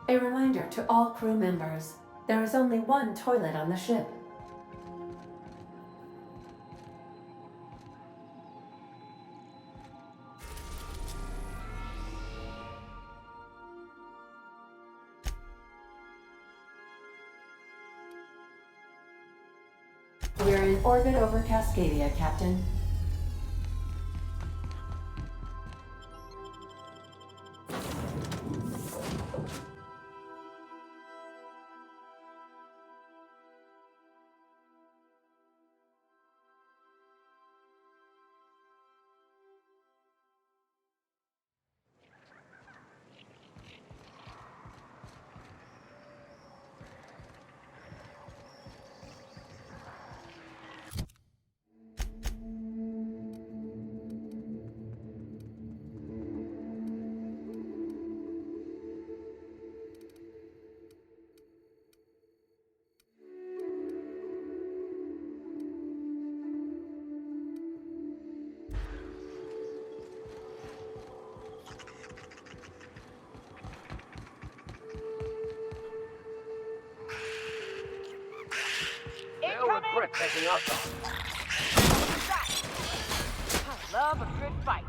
A reminder to all crew members, there is only one toilet on the ship. We're in orbit over Cascadia, Captain. They'll regret taking us on. I love a good fight.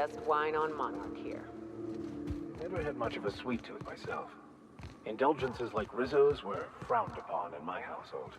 best wine on Monarch here. Never had much of a sweet tooth myself. Indulgences like Rizzo's were frowned upon in my household.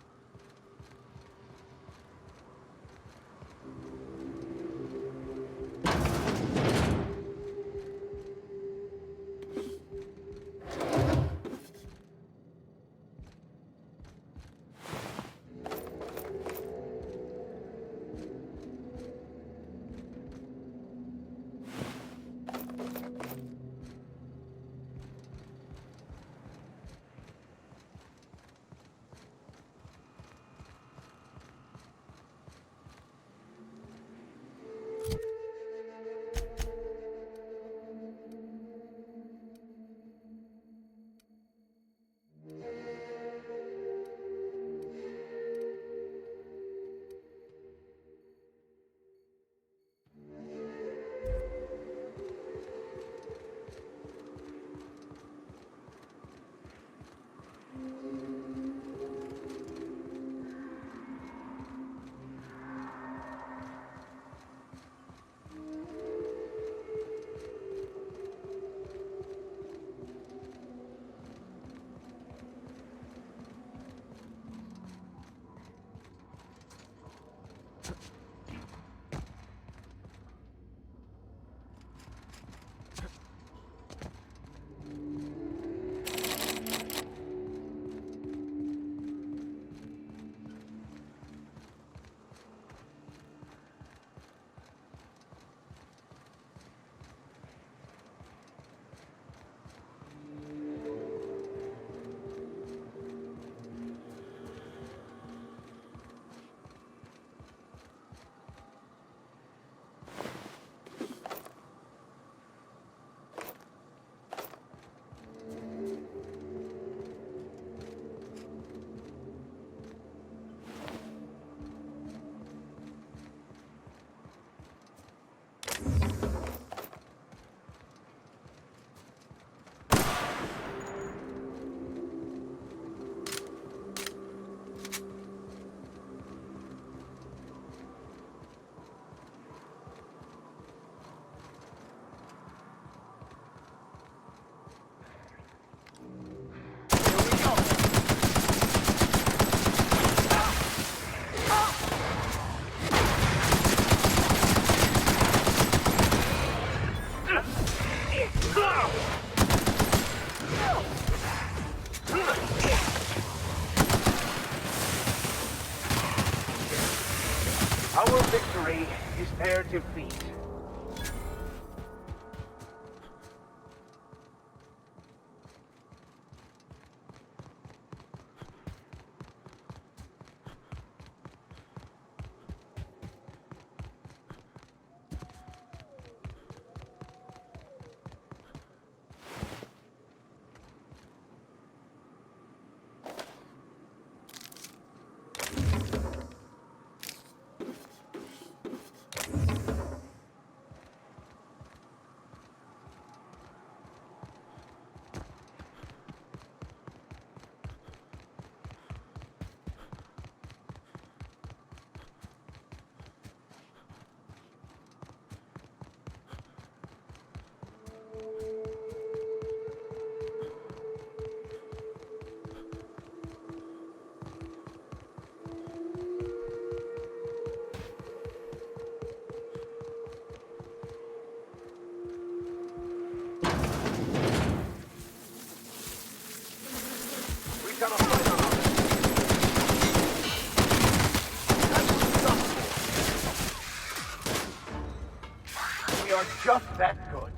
Our victory is their defeat. We are just that good.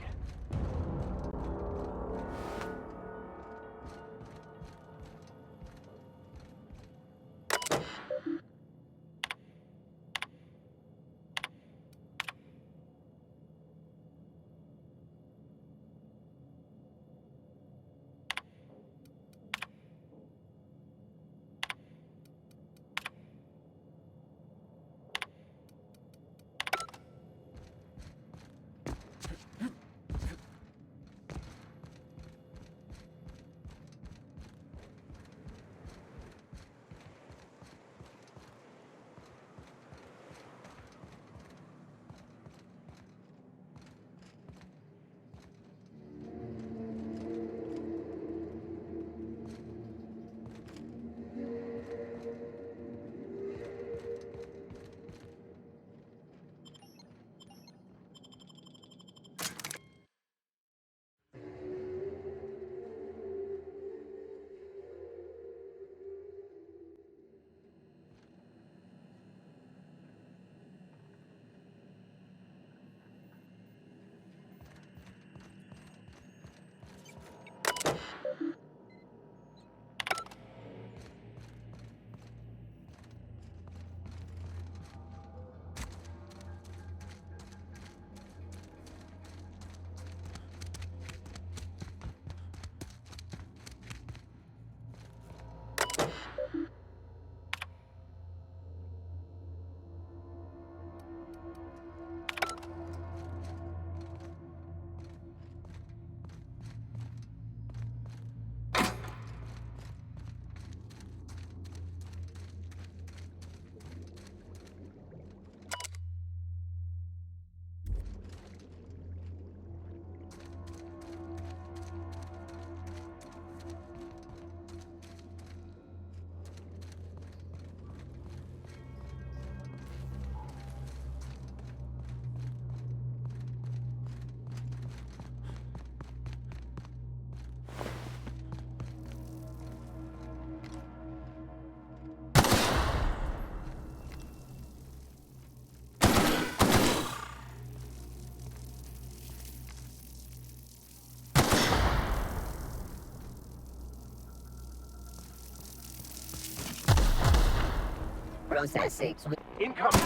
processing. Incoming!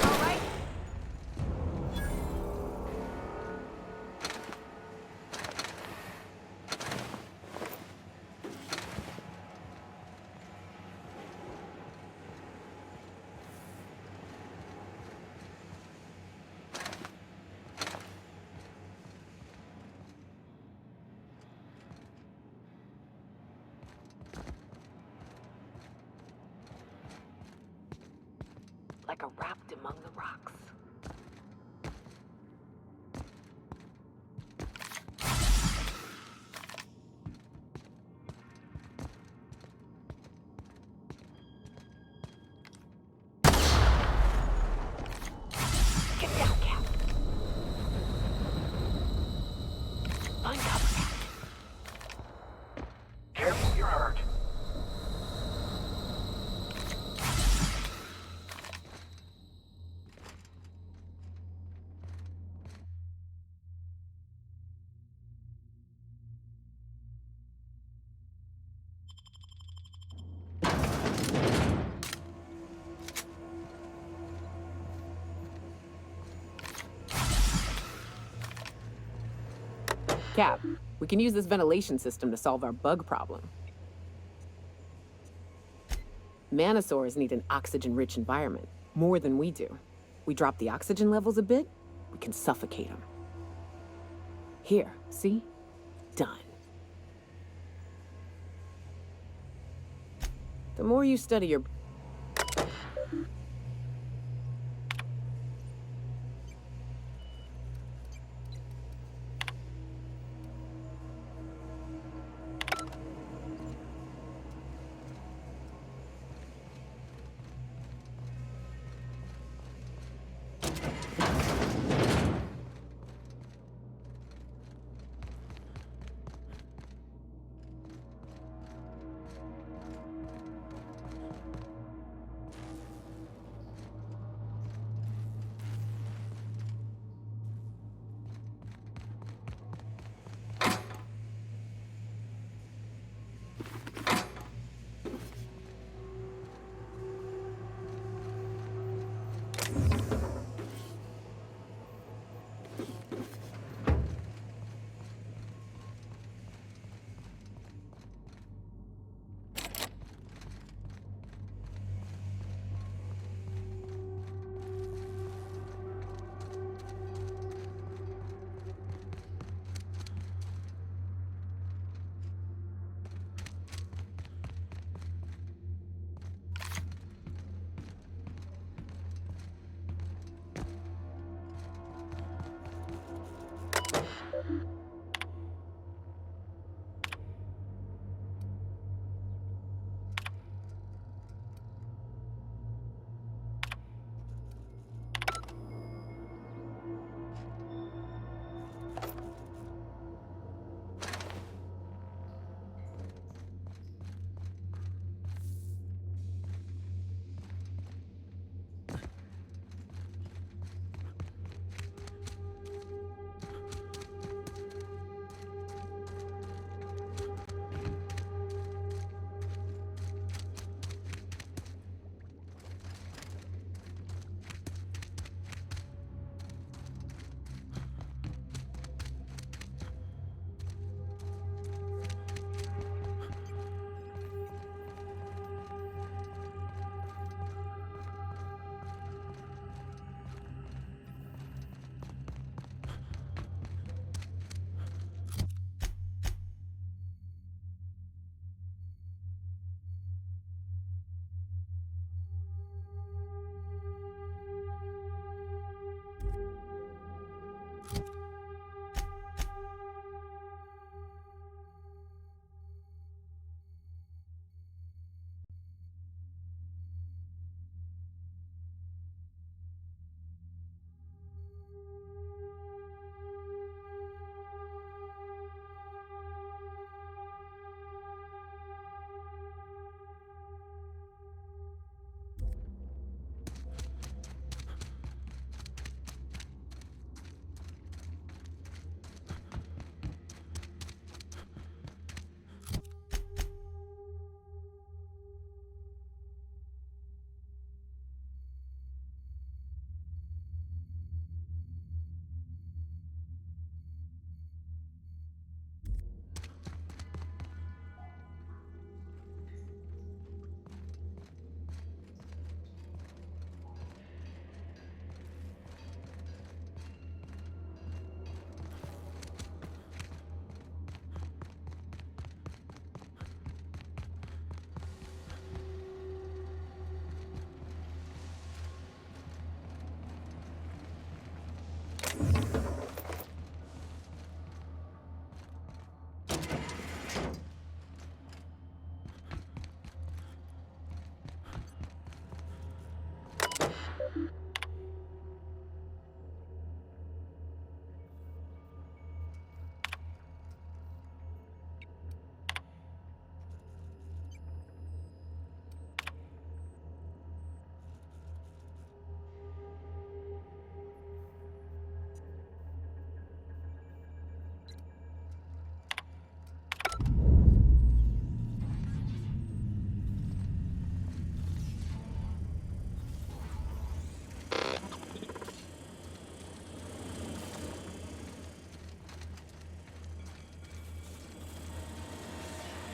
All right? Like a raft among the rocks. Get down, Cap. Find cover, Captain. Careful, you're hurt. Cap, we can use this ventilation system to solve our bug problem. Manosaurs need an oxygen-rich environment, more than we do. We drop the oxygen levels a bit, we can suffocate them. Here, see? Done. The more you study your...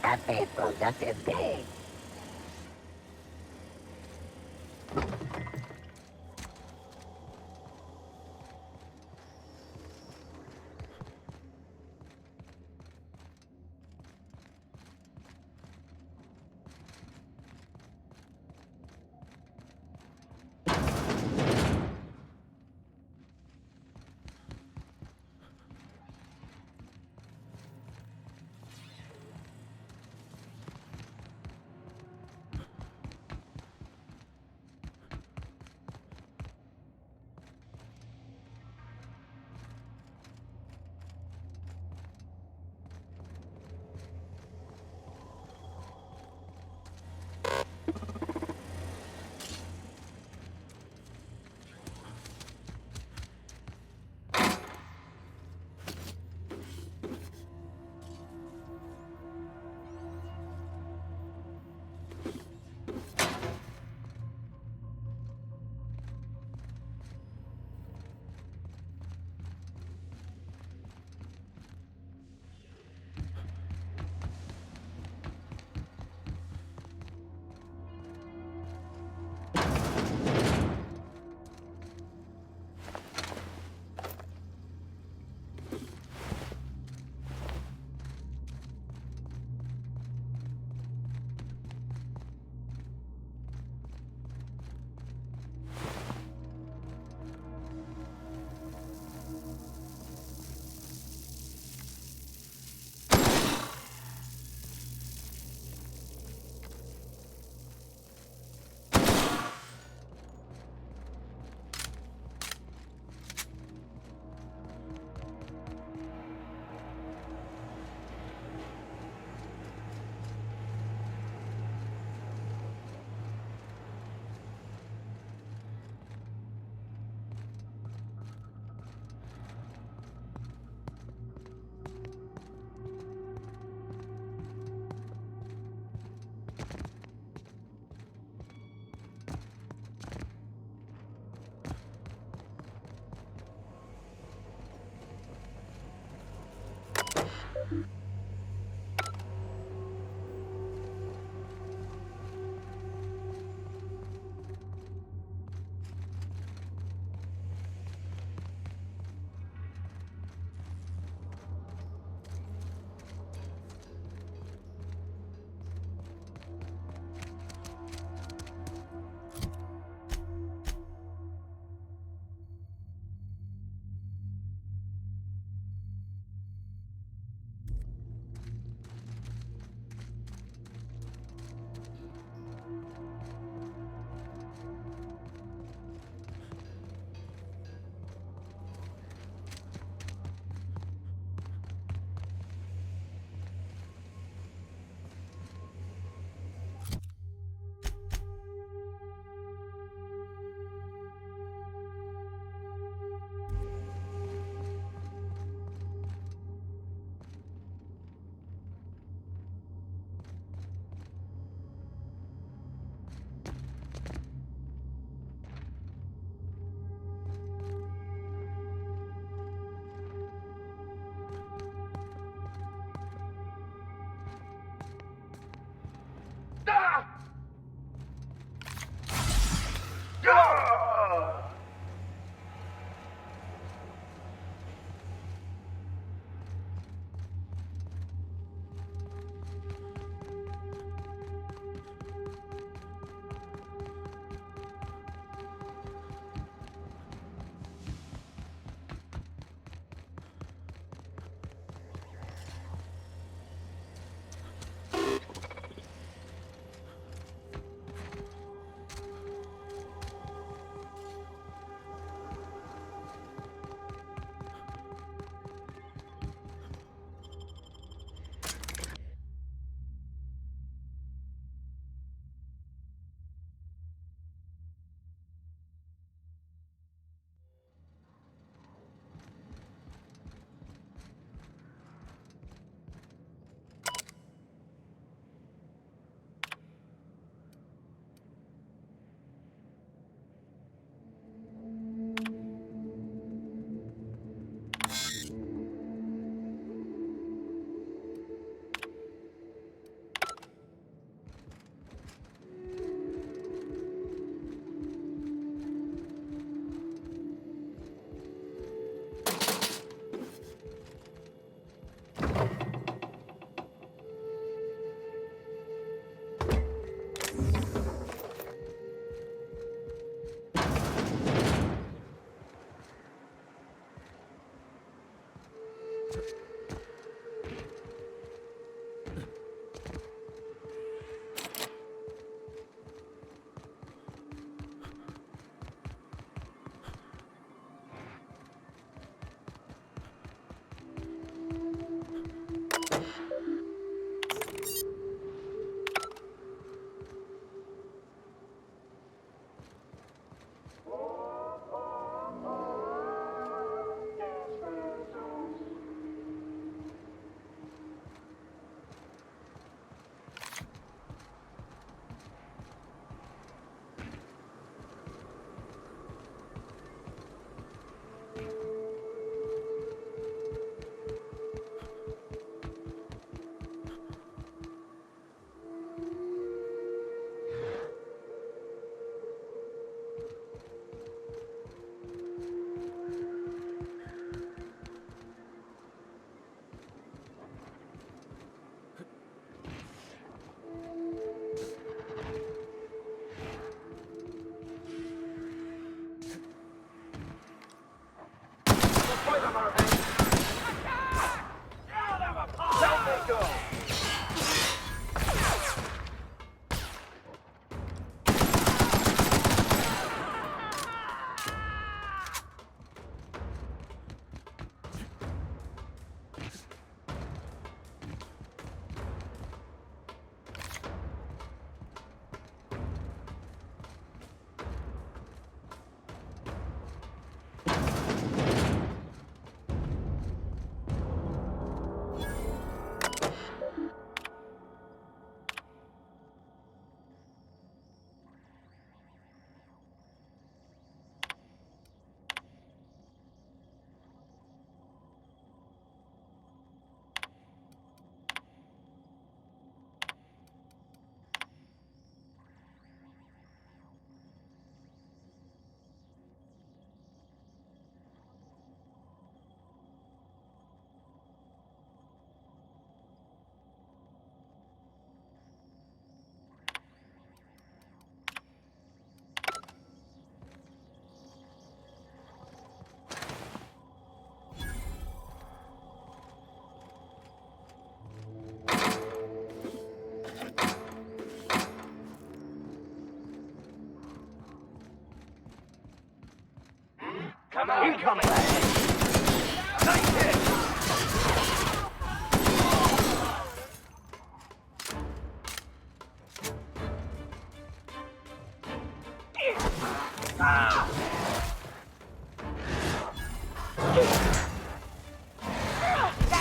Have a productive day. Incoming! Nice hit!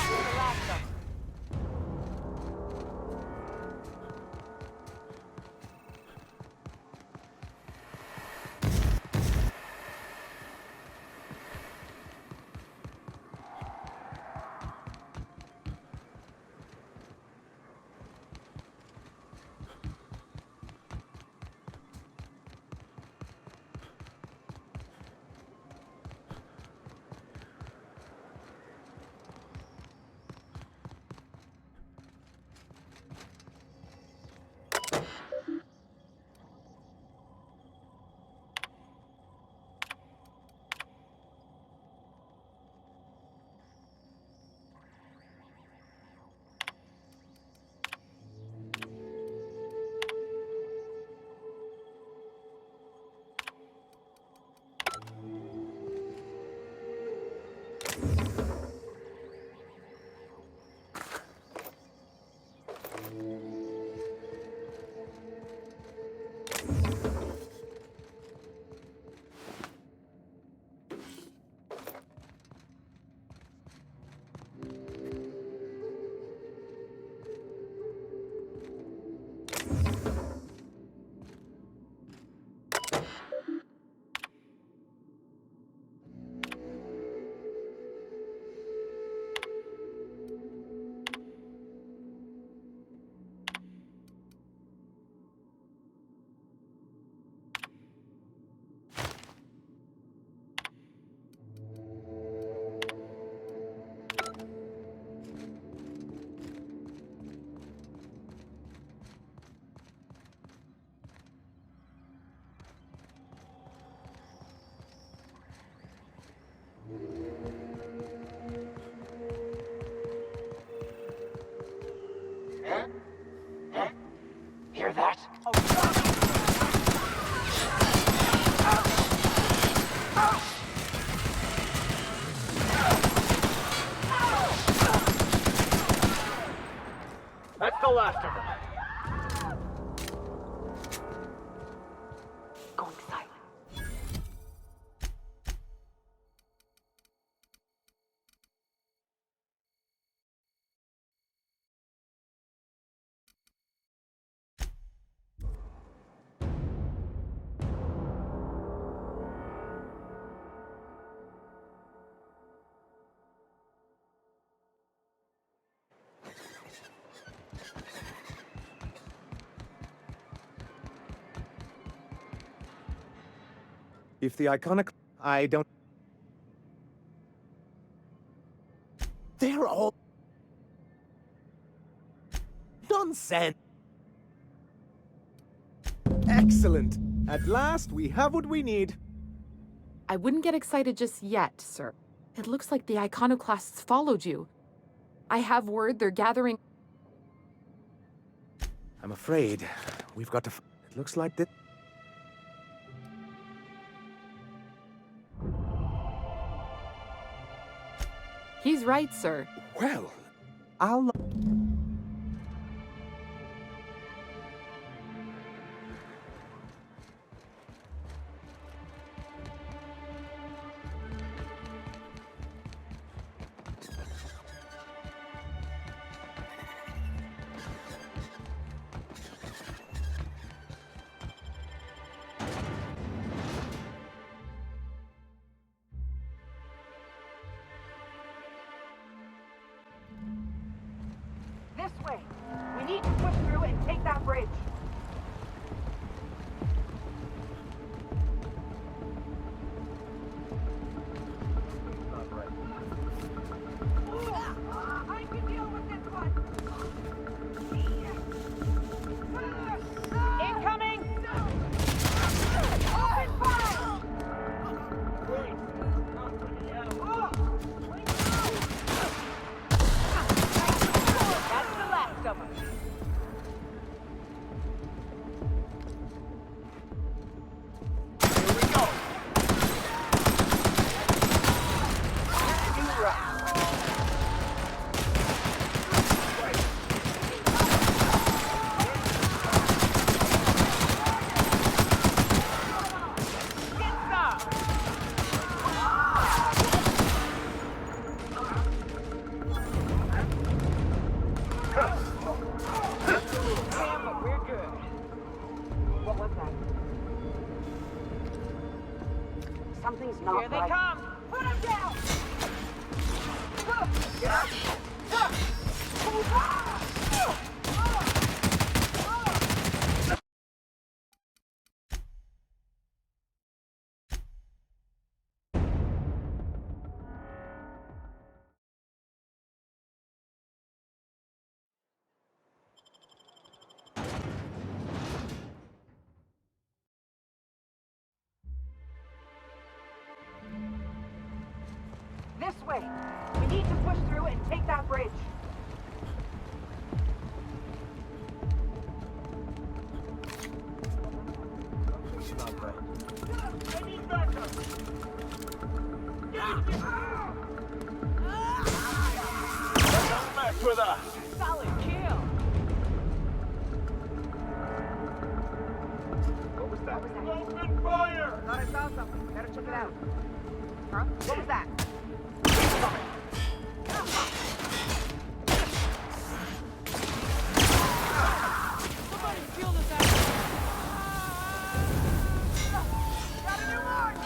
That's the last of 'em. Hear that? That's the last of them. Going silent. If the iconic... I don't... They're all... nonsense! Excellent! At last, we have what we need. I wouldn't get excited just yet, sir. It looks like the iconoclasts followed you. I have word they're gathering... I'm afraid we've got to... It looks like that... He's right, sir. Well, I'll... This way. We need to push through and take that bridge. I can deal with this one. Incoming! Open fire! That's the last of them. Here they come! Put them down! This way! We need to push through and take that bridge! I need backup! Come back with us! Solid kill! What was that? Open fire! Thought I saw something. Better check it out. Huh? What was that? Somebody steal this out! Got a new mark!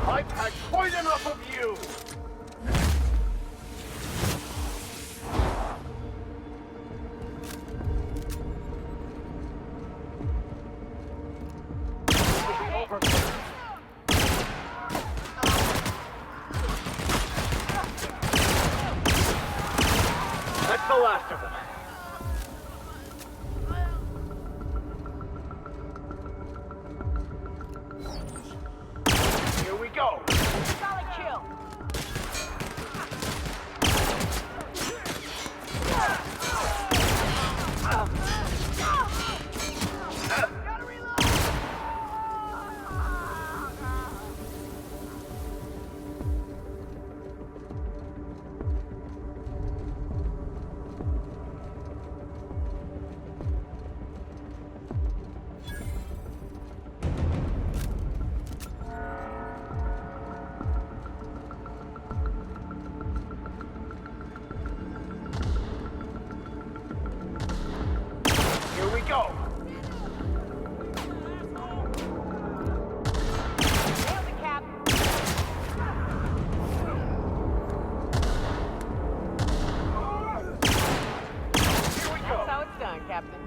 I've had quite enough of you! Over. That's the last of them. Here we go. Solid kill! Gotta reload! Here we go. Nailed it, Cap! Here we go. That's how it's done, Captain.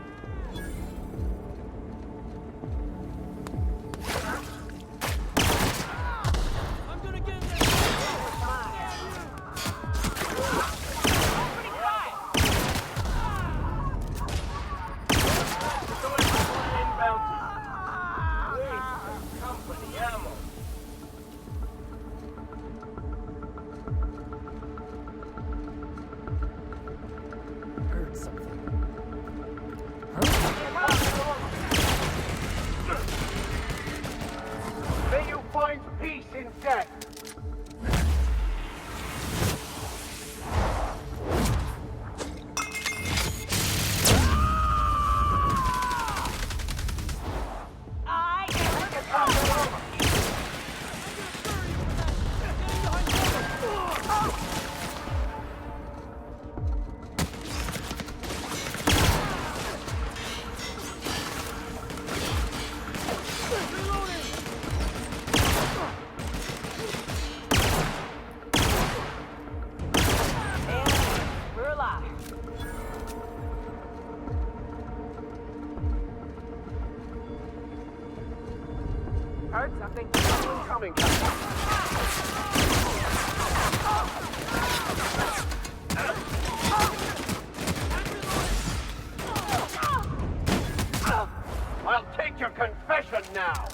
I'm gonna get this! Opening fire! Inbound. Wait, company ammo. Heard something. May you find peace in death. I am the top! We're alive. Heard something. Coming. I'll take your confession now.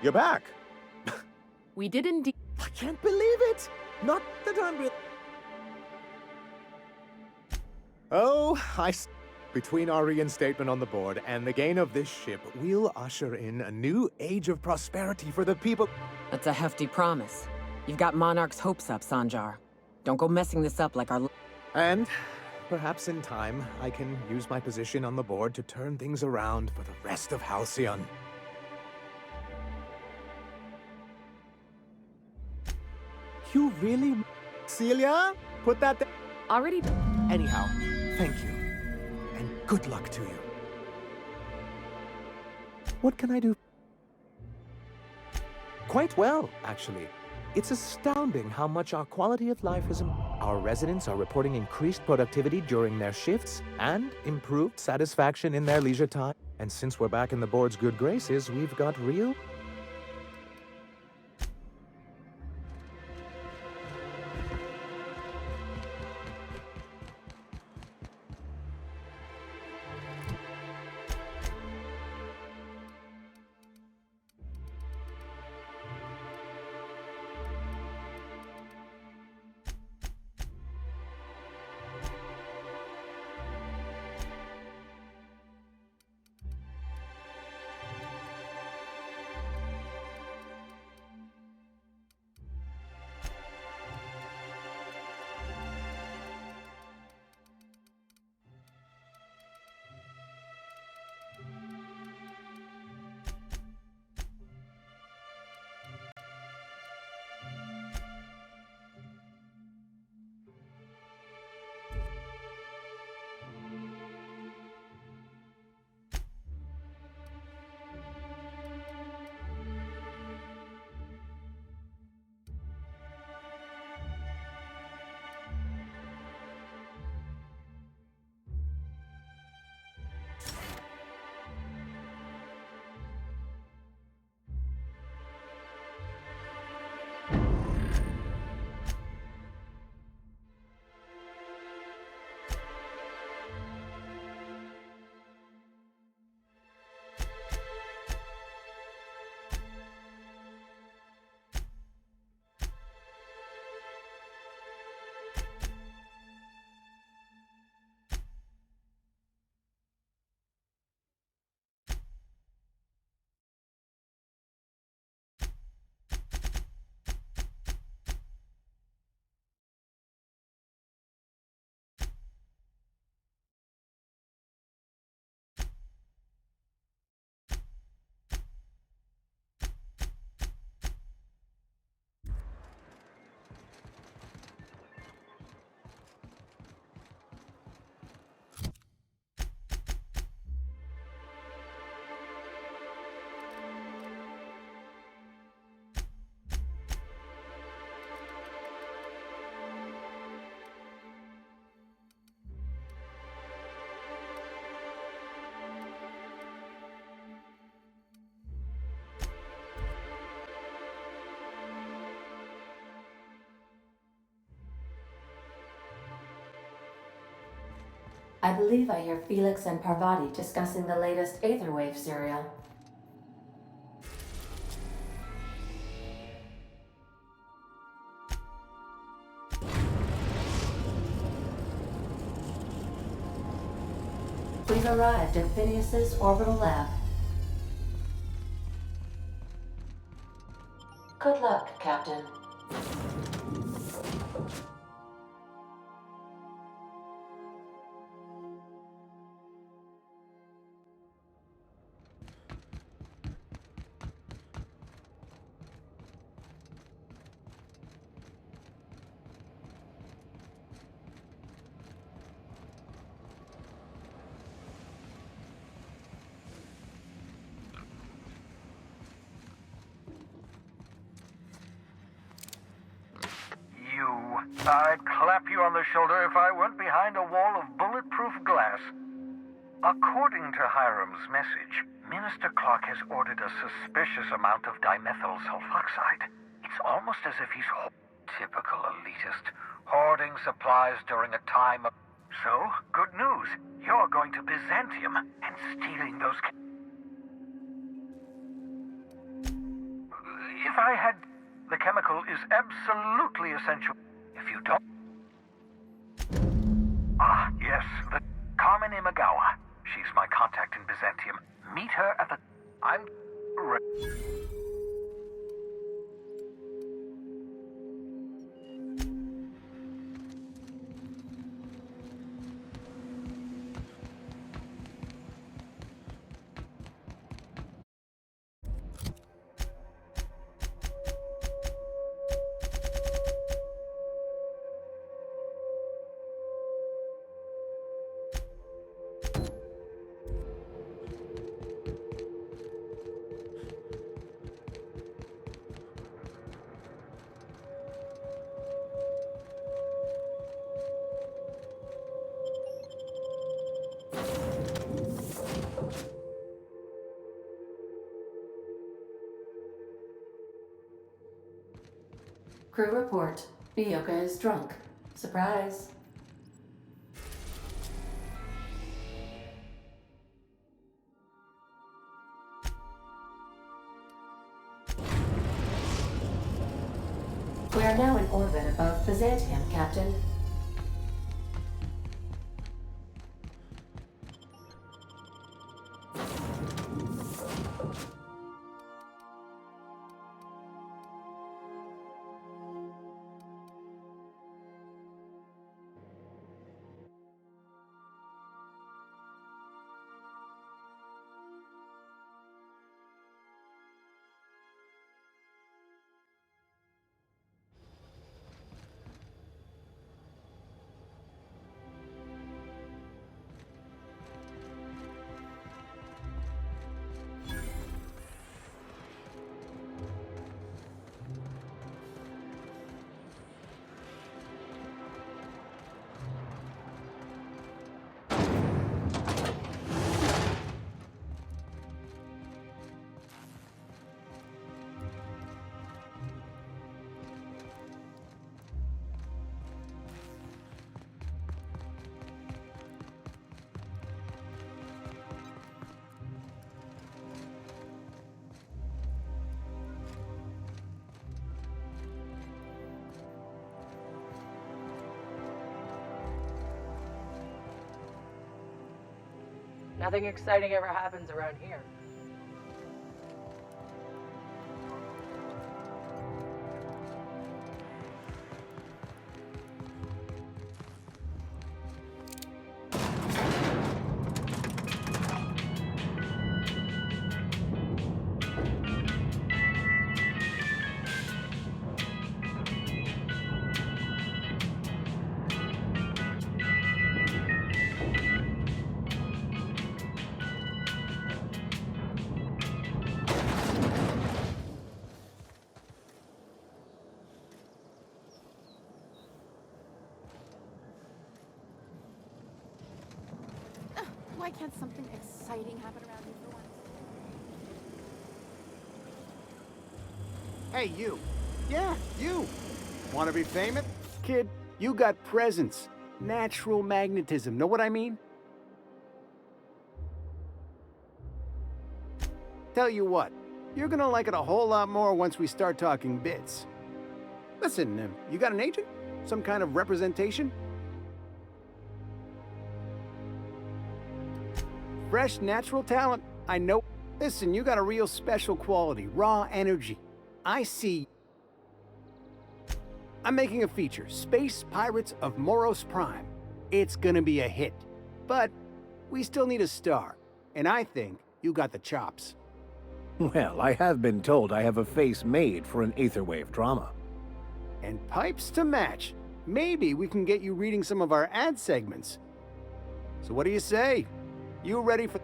You're back. We did indeed. I can't believe it. Not that I'm real. Oh, between our reinstatement on the board and the gain of this ship, we'll usher in a new age of prosperity for the people. That's a hefty promise. You've got Monarch's hopes up, Sanjar. Don't go messing this up like our... And perhaps in time, I can use my position on the board to turn things around for the rest of Halcyon. You really... Celia? Put that there. Already... Anyhow, thank you. And good luck to you. What can I do? Quite well, actually. It's astounding how much our quality of life has improved. Our residents are reporting increased productivity during their shifts and improved satisfaction in their leisure time. And since we're back in the board's good graces, we've got real... I believe I hear Felix and Parvati discussing the latest Aetherwave serial. We've arrived at Phineas's orbital lab. Good luck, Captain. I'd clap you on the shoulder if I weren't behind a wall of bulletproof glass. According to Hiram's message, Minister Clark has ordered a suspicious amount of dimethyl sulfoxide. It's almost as if he's typical elitist, hoarding supplies during a time of... So, good news. You're going to Byzantium and stealing those... If I had... The chemical is absolutely essential. If you don't... Ah, yes, the Carmen Imagawa. She's my contact in Byzantium. Meet her at the... I'm... Crew report. Bioka is drunk. Surprise. We are now in orbit above Byzantium, Captain. Nothing exciting ever happens around here. Why can't something exciting happen around here for once? Hey, you. Yeah, you. Want to be famous? Kid, you got presence. Natural magnetism, know what I mean? Tell you what, you're gonna like it a whole lot more once we start talking bits. Listen, you got an agent? Some kind of representation? Fresh, natural talent, I know. Listen, you got a real special quality, raw energy. I see. I'm making a feature, Space Pirates of Moros Prime. It's gonna be a hit. But we still need a star, and I think you got the chops. Well, I have been told I have a face made for an aetherwave drama. And pipes to match. Maybe we can get you reading some of our ad segments. So what do you say? You ready for...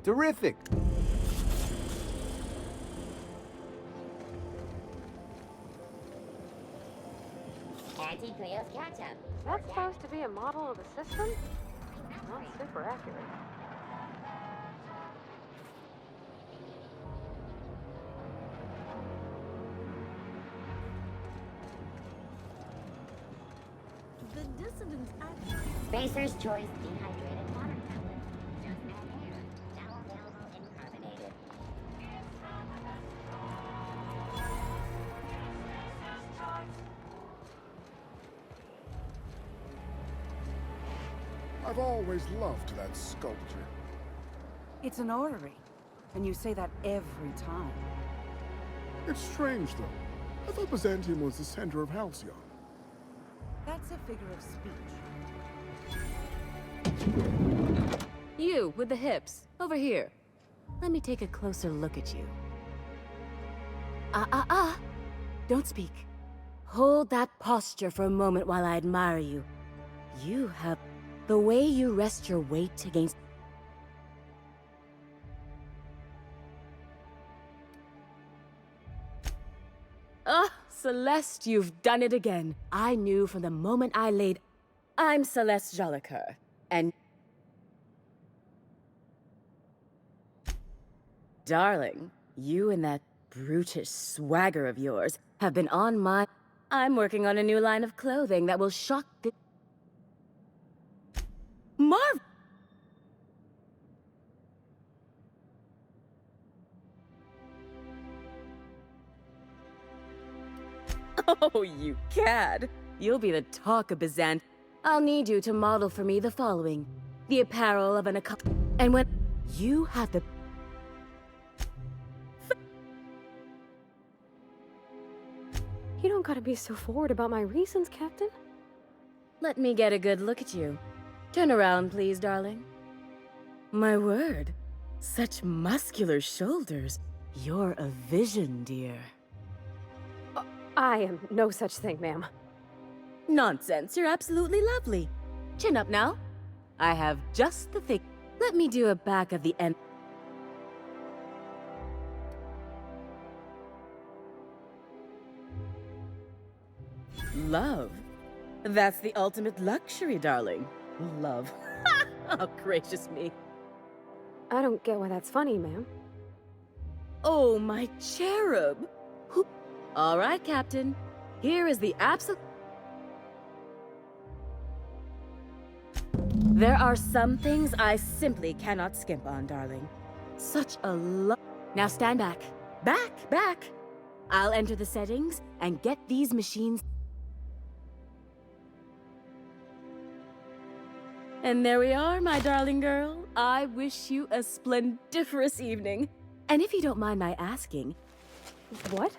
Terrific! Anti-Cleo's catch-up. Is that supposed to be a model of the system? Not super accurate. The dissonant action. Spacer's Choice dehydrated water tablets. Just add air. Now available in carbonated. I've always loved that sculpture. It's an orrery, and you say that every time. It's strange, though. I thought Byzantium was the center of Halcyon. That's a figure of speech. You, with the hips. Over here. Let me take a closer look at you. Don't speak. Hold that posture for a moment while I admire you. You have... the way you rest your weight against... Celeste, you've done it again. I knew from the moment I laid... I'm Celeste Jolicoeur, and... Darling, you and that brutish swagger of yours have been on my... I'm working on a new line of clothing that will shock the... Marv! Oh, you cad. You'll be the talk of Byzant. I'll need you to model for me the following. The apparel of an and when you have the... You don't gotta be so forward about my reasons, Captain. Let me get a good look at you. Turn around, please, darling. My word. Such muscular shoulders. You're a vision, dear. I am no such thing, ma'am. Nonsense, you're absolutely lovely. Chin up now. I have just the thing. Let me do a back of the end. Love. That's the ultimate luxury, darling. Love. Oh, gracious me. I don't get why that's funny, ma'am. Oh, my cherub. All right, Captain. Here is the absolute... There are some things I simply cannot skimp on, darling. Such a Now stand back. Back! I'll enter the settings and get these machines... And there we are, my darling girl. I wish you a splendiferous evening. And if you don't mind my asking... What?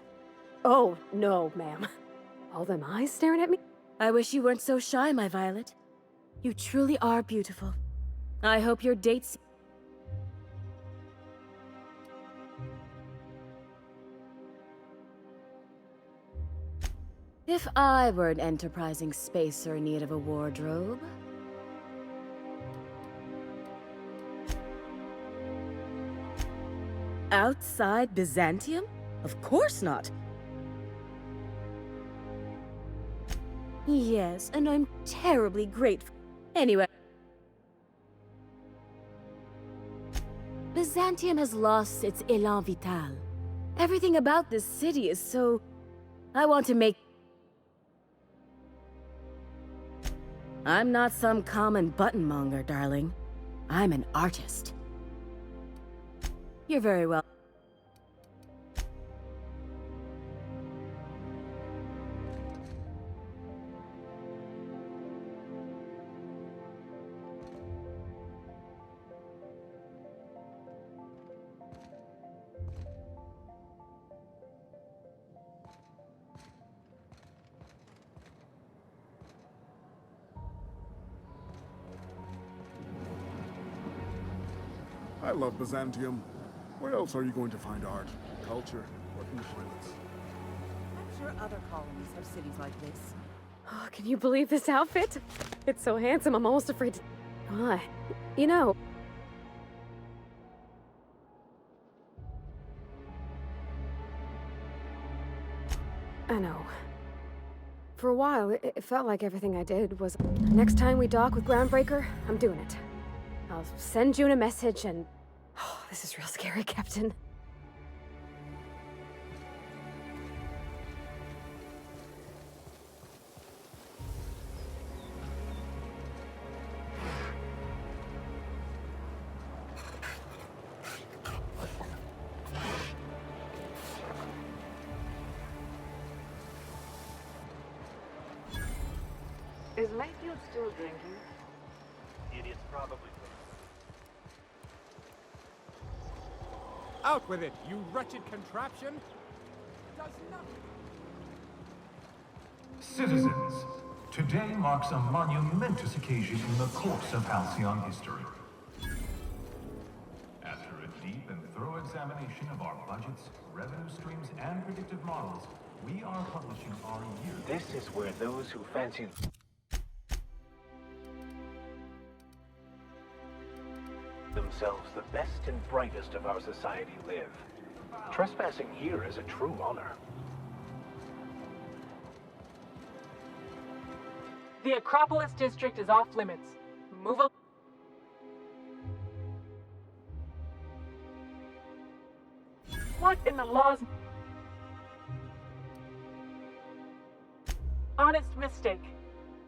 Oh, no, ma'am. All them eyes staring at me? I wish you weren't so shy, my Violet. You truly are beautiful. I hope your dates... If I were an enterprising spacer in need of a wardrobe... Outside Byzantium? Of course not. Yes, and I'm terribly grateful. Anyway... Byzantium has lost its élan vital. Everything about this city is so... I want to make... I'm not some common buttonmonger, darling. I'm an artist. You're very well. I love Byzantium. Where else are you going to find art, culture, or influence? I'm sure other colonies have cities like this. Oh, can you believe this outfit? It's so handsome, I'm almost afraid to... Why? You know... I know. For a while, it felt like everything I did was... Next time we dock with Groundbreaker, I'm doing it. I'll send June a message and... Oh, this is real scary, Captain. Is Mayfield still drinking? Idiot's probably. Out with it, you wretched contraption! Does nothing. Citizens, today marks a monumentous occasion in the course of Halcyon history. After a deep and thorough examination of our budgets, revenue streams, and predictive models, we are publishing our year. This is where those who fancy themselves the best and brightest of our society live. Trespassing here is a true honor. The Acropolis district is off limits. Move up. What in the laws? Honest mistake.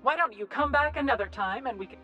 Why don't you come back another time and we can...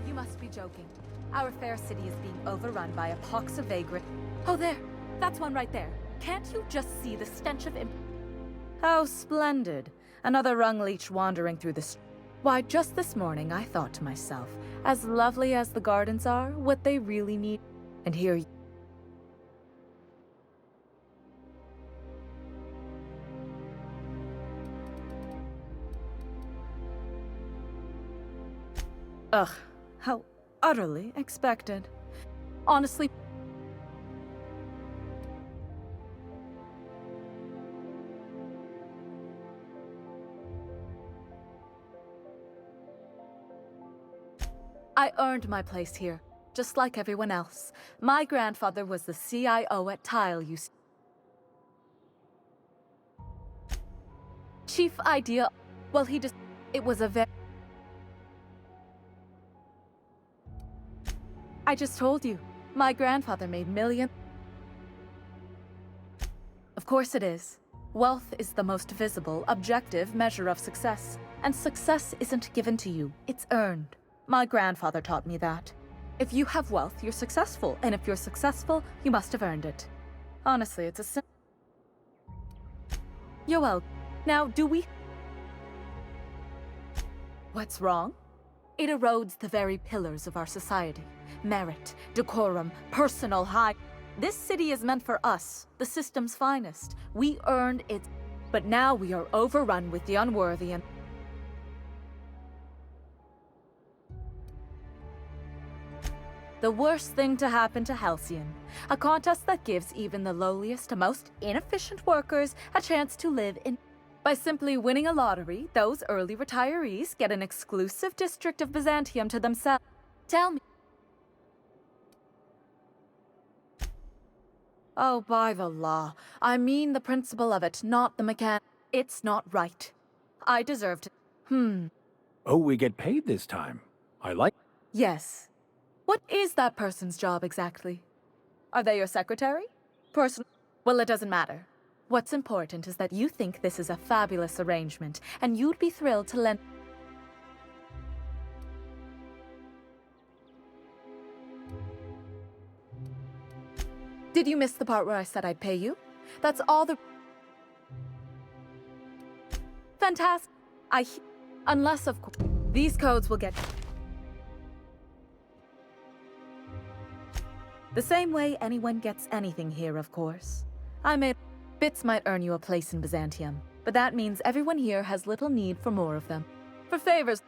You must be joking. Our fair city is being overrun by a pox of vagrant. Oh, there! That's one right there. Can't you just see the stench of imp— How splendid. Another rung leech wandering through the Why, just this morning I thought to myself, as lovely as the gardens are, what they really need. And here Ugh, how utterly expected. Honestly, I earned my place here, just like everyone else. My grandfather was the CIO at Tile, you see. Chief idea, well, he just, it was a very... I just told you, my grandfather made millions. Of course it is. Wealth is the most visible, objective measure of success. And success isn't given to you, it's earned. My grandfather taught me that. If you have wealth, you're successful, and if you're successful, you must have earned it. Honestly, it's a simple... You're welcome. Now, do we... What's wrong? It erodes the very pillars of our society. Merit, decorum, personal high... This city is meant for us, the system's finest. We earned it, but now we are overrun with the unworthy and... The worst thing to happen to Halcyon. A contest that gives even the lowliest, most inefficient workers a chance to live in... By simply winning a lottery, those early retirees get an exclusive district of Byzantium to themselves. Tell me... Oh, by the law. I mean the principle of it, not the mechan... It's not right. I deserve to... Oh, we get paid this time. I like... Yes. What is that person's job exactly? Are they your secretary? Well, it doesn't matter. What's important is that you think this is a fabulous arrangement, and you'd be thrilled to lend... Did you miss the part where I said I'd pay you? That's all the... Fantastic. Unless, of course, these codes will get... The same way anyone gets anything here, of course. Bits might earn you a place in Byzantium, but that means everyone here has little need for more of them. For favors...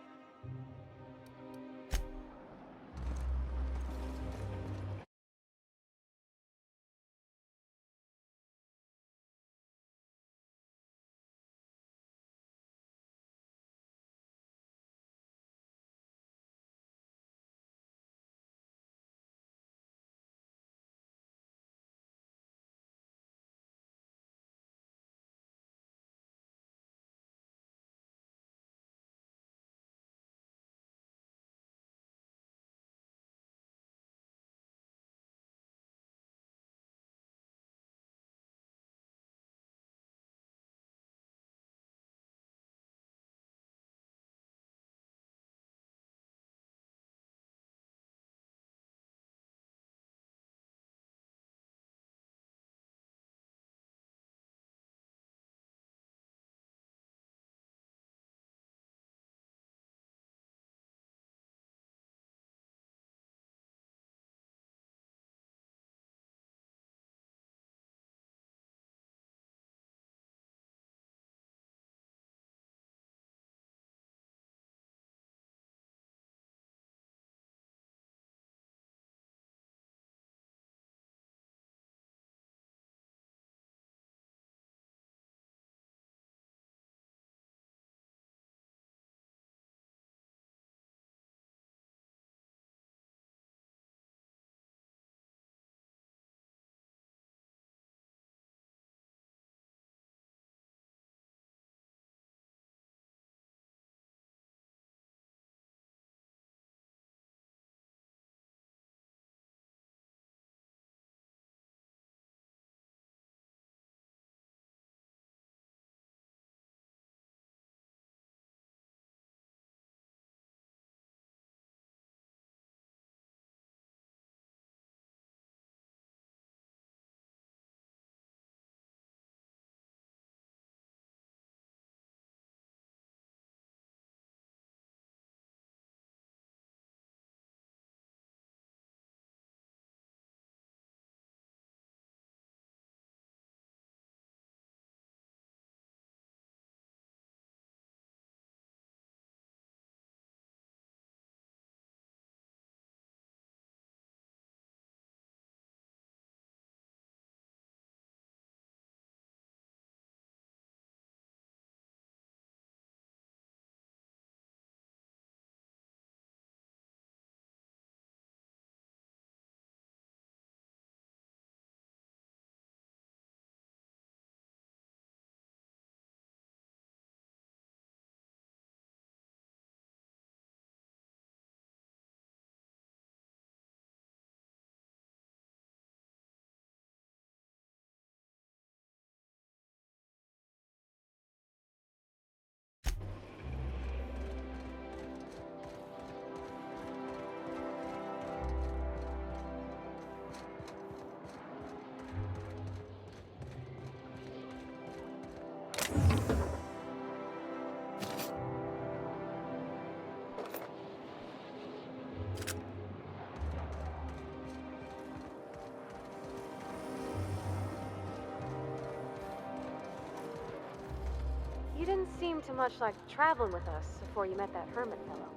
You didn't seem too much like traveling with us before you met that hermit fellow.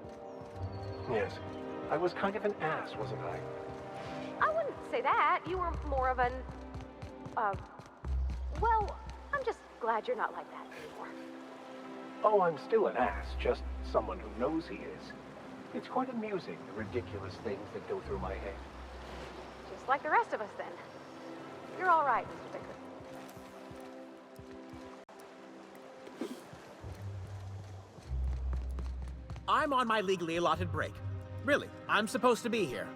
Yes. I was kind of an ass, wasn't I? I wouldn't say that. You were more of an... well, I'm just glad you're not like that anymore. Oh, I'm still an ass, just someone who knows he is. It's quite amusing, the ridiculous things that go through my head. Just like the rest of us, then. You're all right, Mr. Baker. I'm on my legally allotted break. Really, I'm supposed to be here.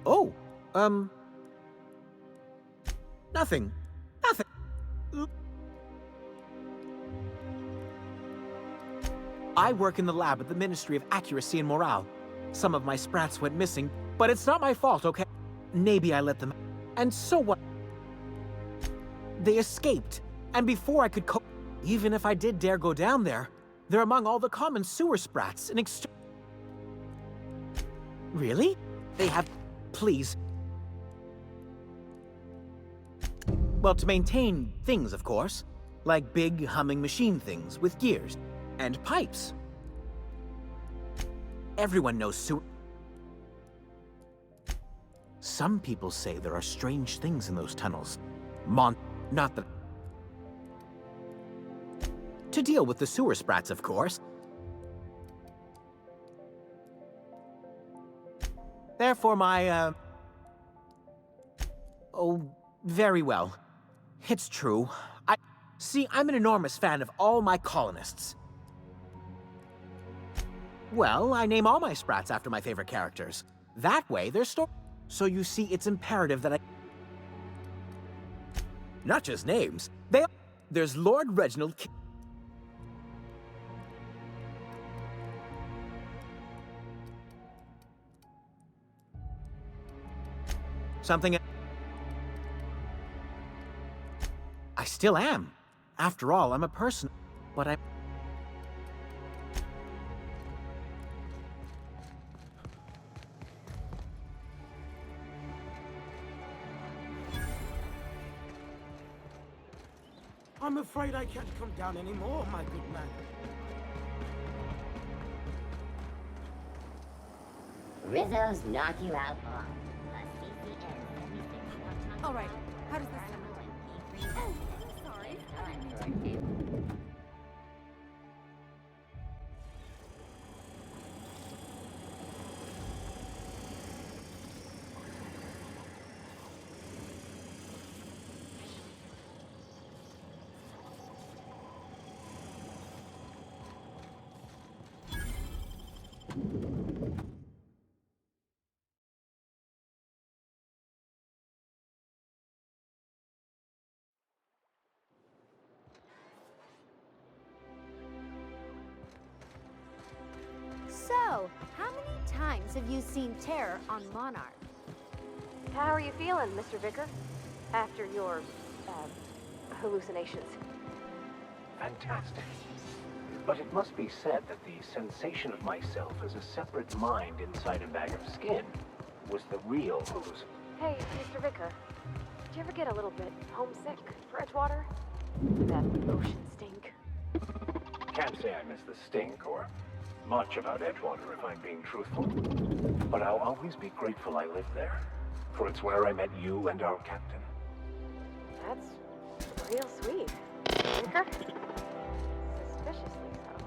Oh, Nothing. Nothing. I work in the lab at the Ministry of Accuracy and Morale. Some of my sprats went missing, but it's not my fault, okay? Maybe I let them... And so what? They escaped. And before I could even if I did dare go down there, they're among all the common sewer sprats and Really? They have... Please. Well, to maintain things, of course. Like big, humming machine things with gears. And pipes. Everyone knows sewer... Some people say there are strange things in those tunnels. Not that... To deal with the sewer sprats, of course. Therefore, my, Oh, very well. It's true. See, I'm an enormous fan of all my colonists. Well, I name all my sprats after my favorite characters. That way, they're So you see, it's imperative that I... Not just names. There's Lord Reginald... Something... I still am. After all, I'm a person. But I'm afraid I can't come down anymore, my good man. Rizzo's knock you out on. All right, how does this sound? Oh, sorry. So, how many times have you seen terror on Monarch? How are you feeling, Mr. Vicar? After your, hallucinations? Fantastic. But it must be said that the sensation of myself as a separate mind inside a bag of skin was the real hallucination. Hey, Mr. Vicar. Did you ever get a little bit homesick for Edgewater? That ocean stink. Can't say I miss the stink or much about Edgewater if I'm being truthful. But I'll always be grateful I lived there. For it's where I met you and our captain. That's real sweet. Vicar? Suspiciously so.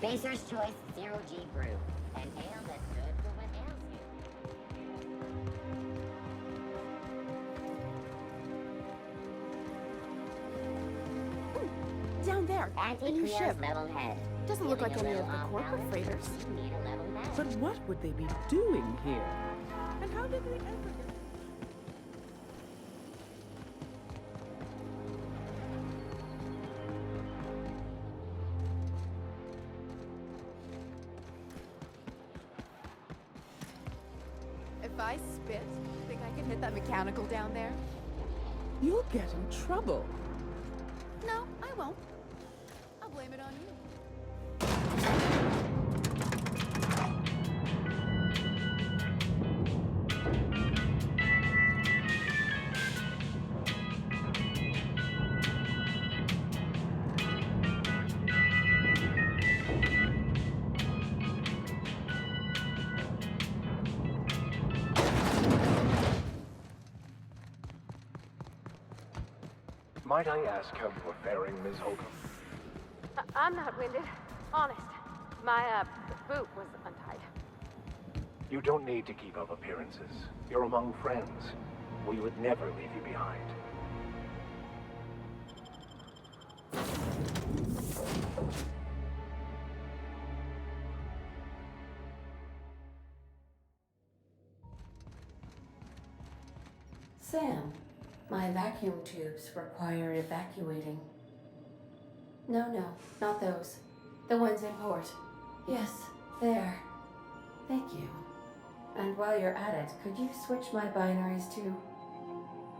Spacer's Choice Zero G Brew. An ale that's good for what ails you. Ooh, down there, the new ship. Level head. Doesn't look like any of the corporate freighters. But what would they be doing here? And how did they ever get... If I spit, think I can hit that mechanical down there? You'll get in trouble. No, I won't. I'll blame it on you. Might I ask how you are faring, Ms. Holcomb? I'm not winded. Honest. My, boot was untied. You don't need to keep up appearances. You're among friends. We would never leave you behind. Sam, my vacuum tubes require evacuating. No, not those. The ones in port. Yes, there. Thank you. And while you're at it, could you switch my binaries to...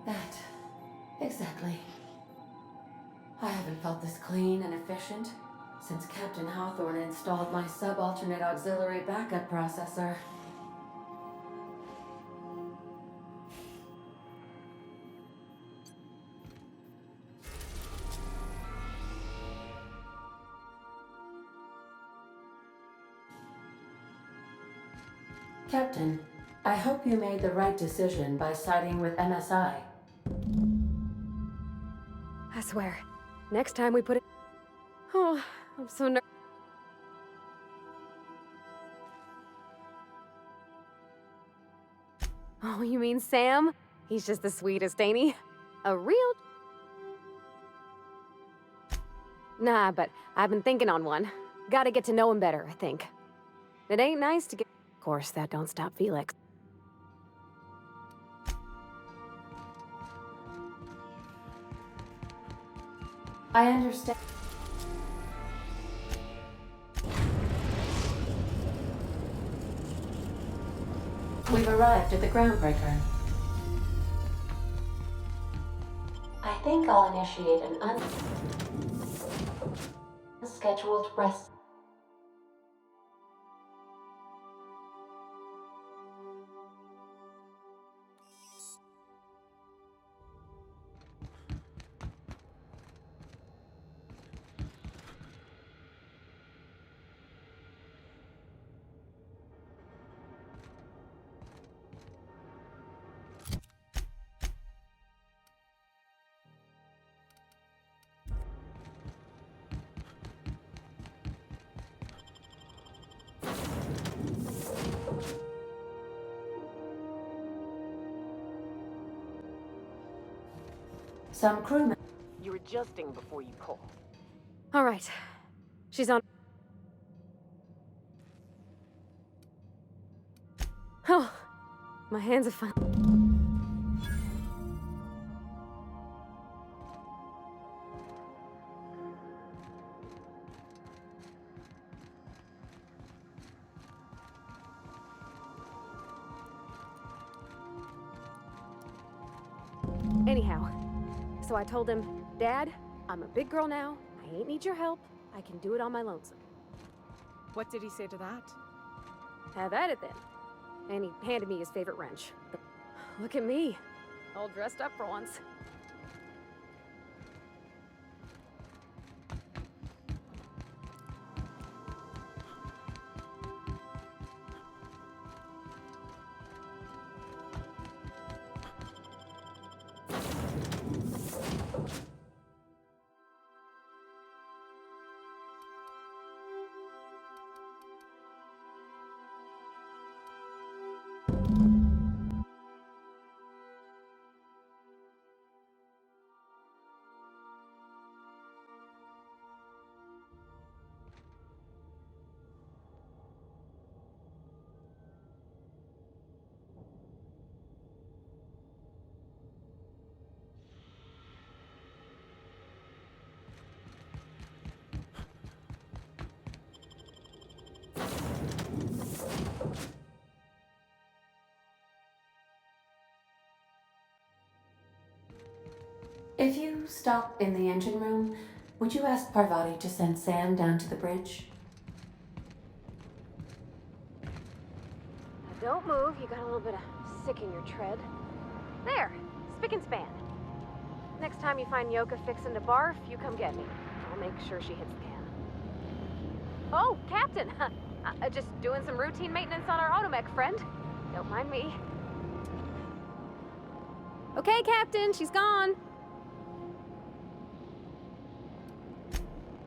that. Exactly. I haven't felt this clean and efficient since Captain Hawthorne installed my subalternate auxiliary backup processor. Captain, I hope you made the right decision by siding with MSI. I swear, next time we put it... Oh, I'm so nervous. Oh, you mean Sam? He's just the sweetest, ain't he? A real... Nah, but I've been thinking on one. Gotta get to know him better, I think. It ain't nice to get... Of course, that don't stop Felix. I understand. We've arrived at the groundbreaker. I think I'll initiate an unscheduled rest. Some crewmen. You're adjusting before you pull. All right. She's on... Oh, my hands are fine. Anyhow, so I told him, Dad, I'm a big girl now. I ain't need your help. I can do it on my lonesome. What did he say to that? Have at it then. And he handed me his favorite wrench. Look at me, all dressed up for once. If you stop in the engine room, would you ask Parvati to send Sam down to the bridge? Now don't move, you got a little bit of sick in your tread. There, spick and span. Next time you find Yoka fixing to barf, you come get me. I'll make sure she hits the can. Oh, Captain! Just doing some routine maintenance on our automech friend. Don't mind me. Okay, Captain, she's gone.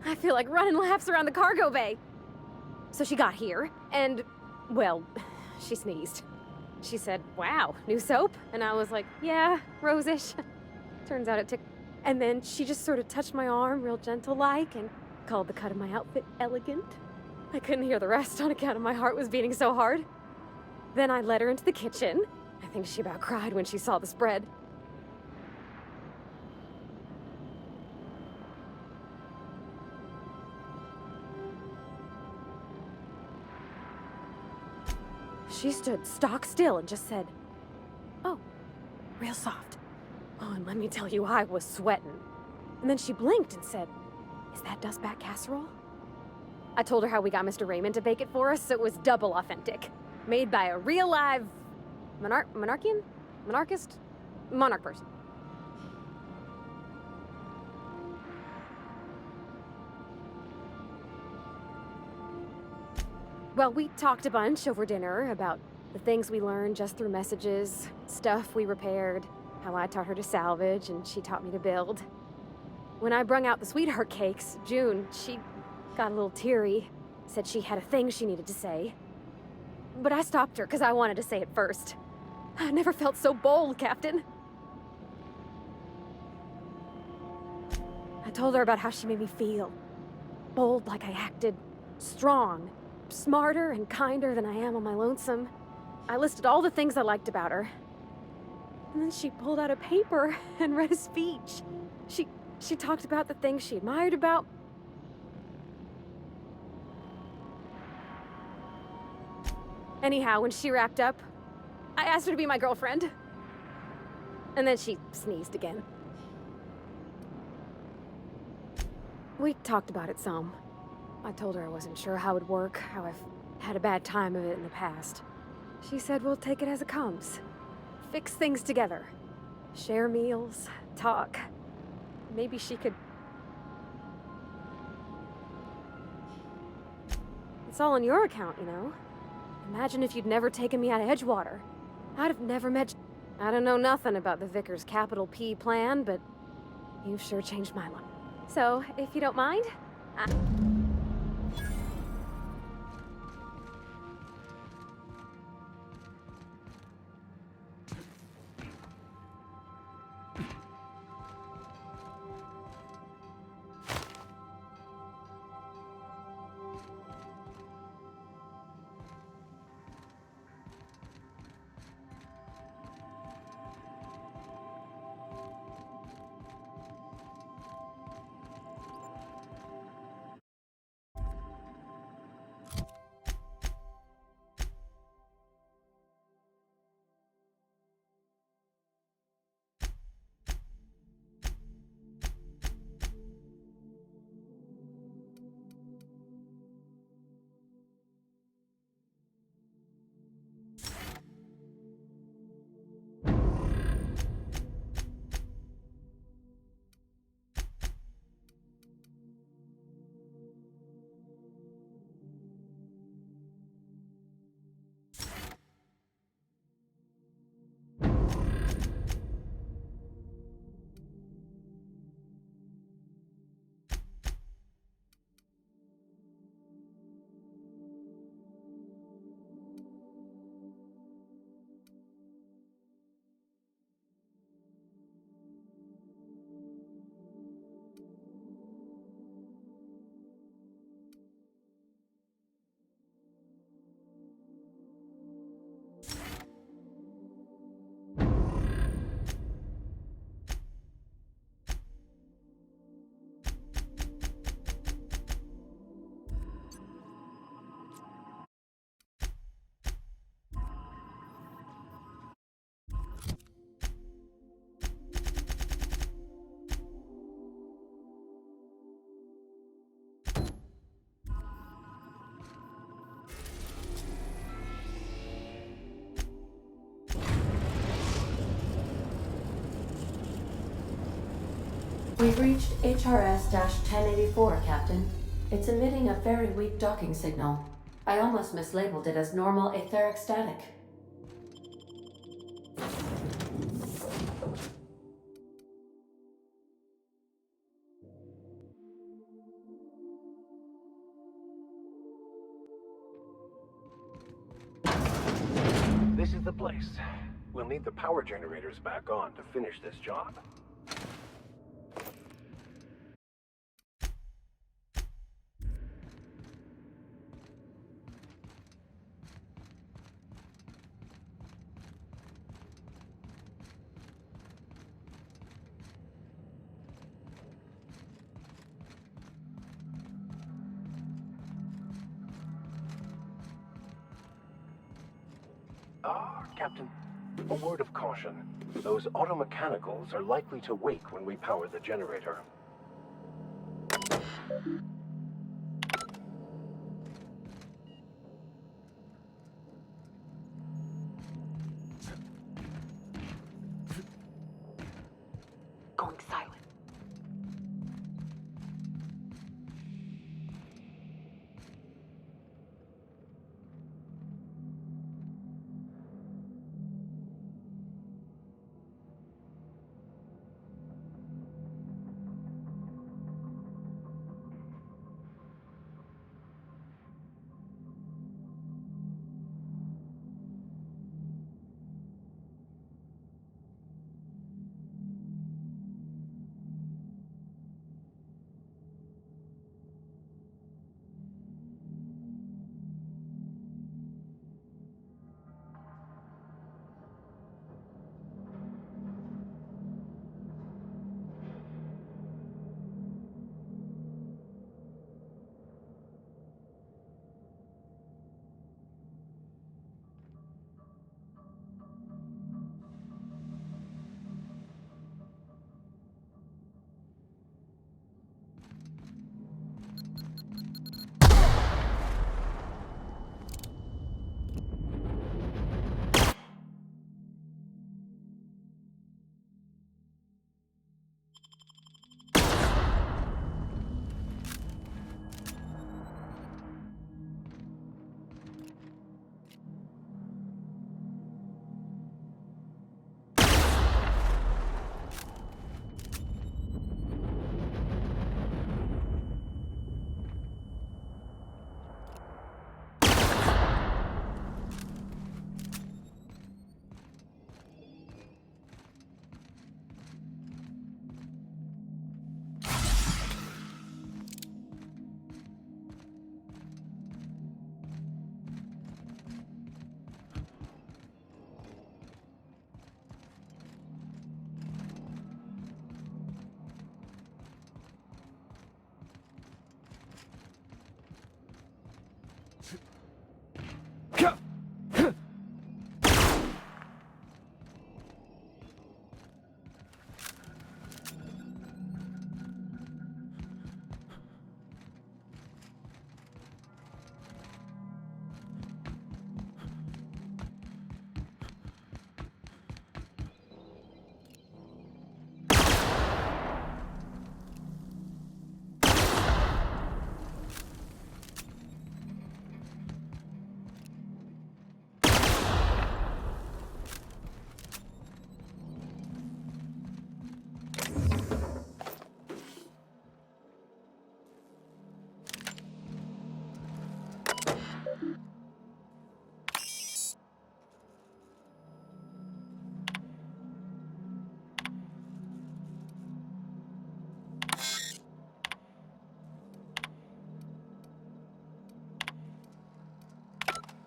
I feel like running laps around the cargo bay. So she got here, and, well, she sneezed. She said, "Wow, new soap?" And I was like, "Yeah, rosish." Turns out it took... And then she just sort of touched my arm real gentle-like and called the cut of my outfit elegant. I couldn't hear the rest on account of my heart was beating so hard. Then I led her into the kitchen. I think she about cried when she saw the spread. She stood stock still and just said, "Oh, real soft." Oh, and let me tell you, I was sweating. And then she blinked and said, "Is that dustback casserole?" I told her how we got Mr. Raymond to bake it for us, so it was double authentic. Made by a real live monarchist? Monarch person. Well, we talked a bunch over dinner about the things we learned just through messages, stuff we repaired, how I taught her to salvage and she taught me to build. When I brung out the sweetheart cakes, June, she got a little teary, said she had a thing she needed to say. But I stopped her because I wanted to say it first. I never felt so bold, Captain. I told her about how she made me feel. Bold like I acted, strong, smarter and kinder than I am on my lonesome. I listed all the things I liked about her. And then she pulled out a paper and read a speech. She talked about the things she admired about. Anyhow, when she wrapped up, I asked her to be my girlfriend. And then she sneezed again. We talked about it some. I told her I wasn't sure how it would work, how I've had a bad time of it in the past. She said we'll take it as it comes. Fix things together. Share meals, talk. Maybe she could... It's all on your account, you know? Imagine if you'd never taken me out of Edgewater. I'd have never met... I don't know nothing about the Vicar's capital P plan, but you've sure changed my life. So, if you don't mind, We've reached HRS-1084, Captain. It's emitting a very weak docking signal. I almost mislabeled it as normal etheric static. This is the place. We'll need the power generators back on to finish this job. Captain, a word of caution. Those automechanicals are likely to wake when we power the generator. Going silent.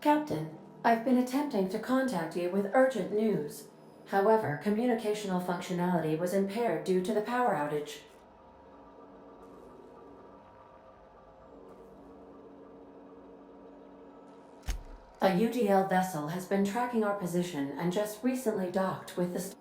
Captain, I've been attempting to contact you with urgent news. However, communicational functionality was impaired due to the power outage. A UDL vessel has been tracking our position and just recently docked with the...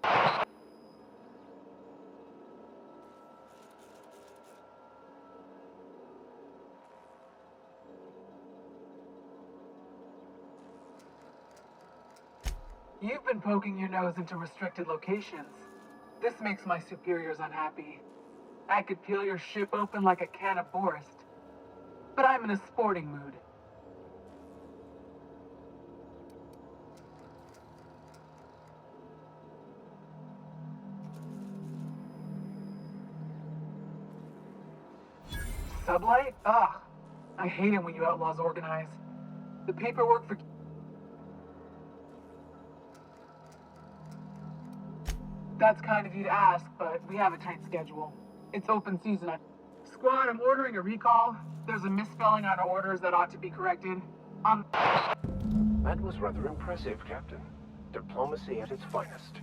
You've been poking your nose into restricted locations. This makes my superiors unhappy. I could peel your ship open like a can of Borst. But I'm in a sporting mood. Sublight? Ugh. I hate it when you outlaws organize. The paperwork for... That's kind of you to ask, but we have a tight schedule. It's open season. Squad, I'm ordering a recall. There's a misspelling on orders that ought to be corrected. That was rather impressive, Captain. Diplomacy at its finest.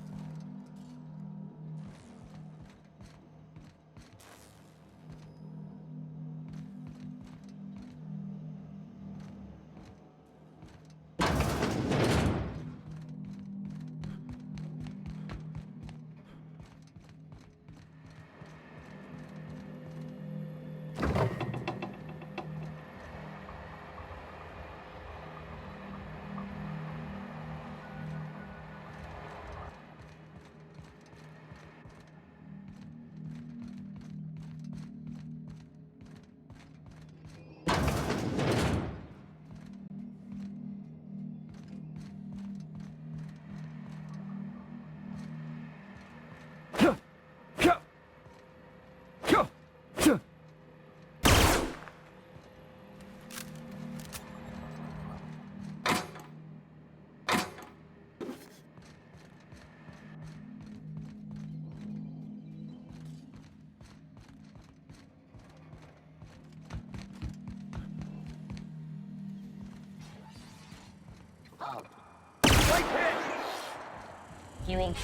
Viewing.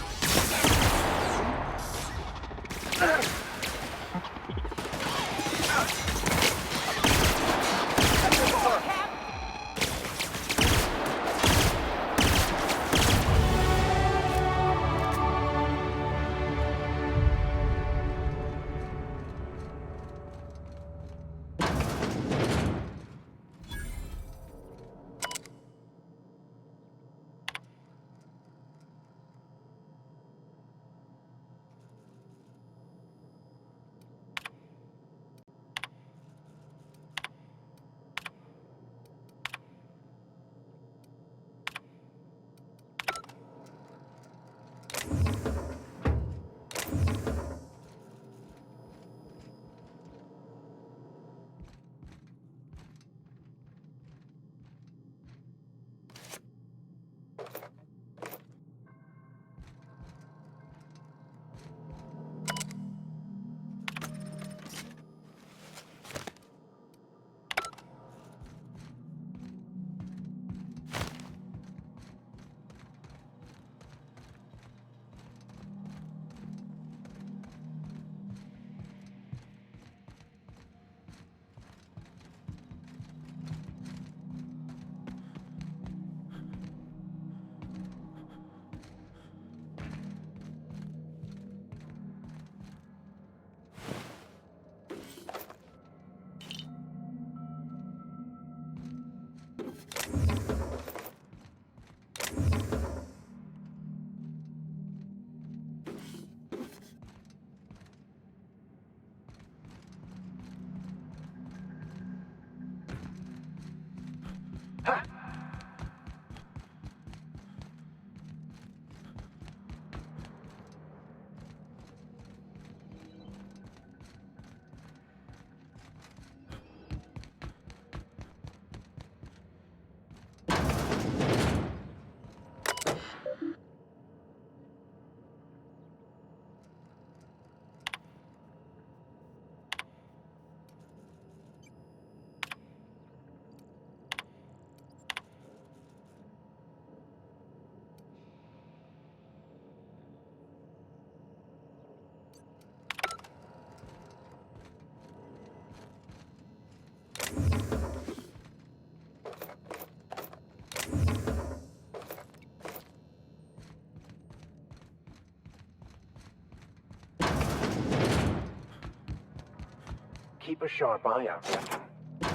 Keep a sharp eye out, Captain.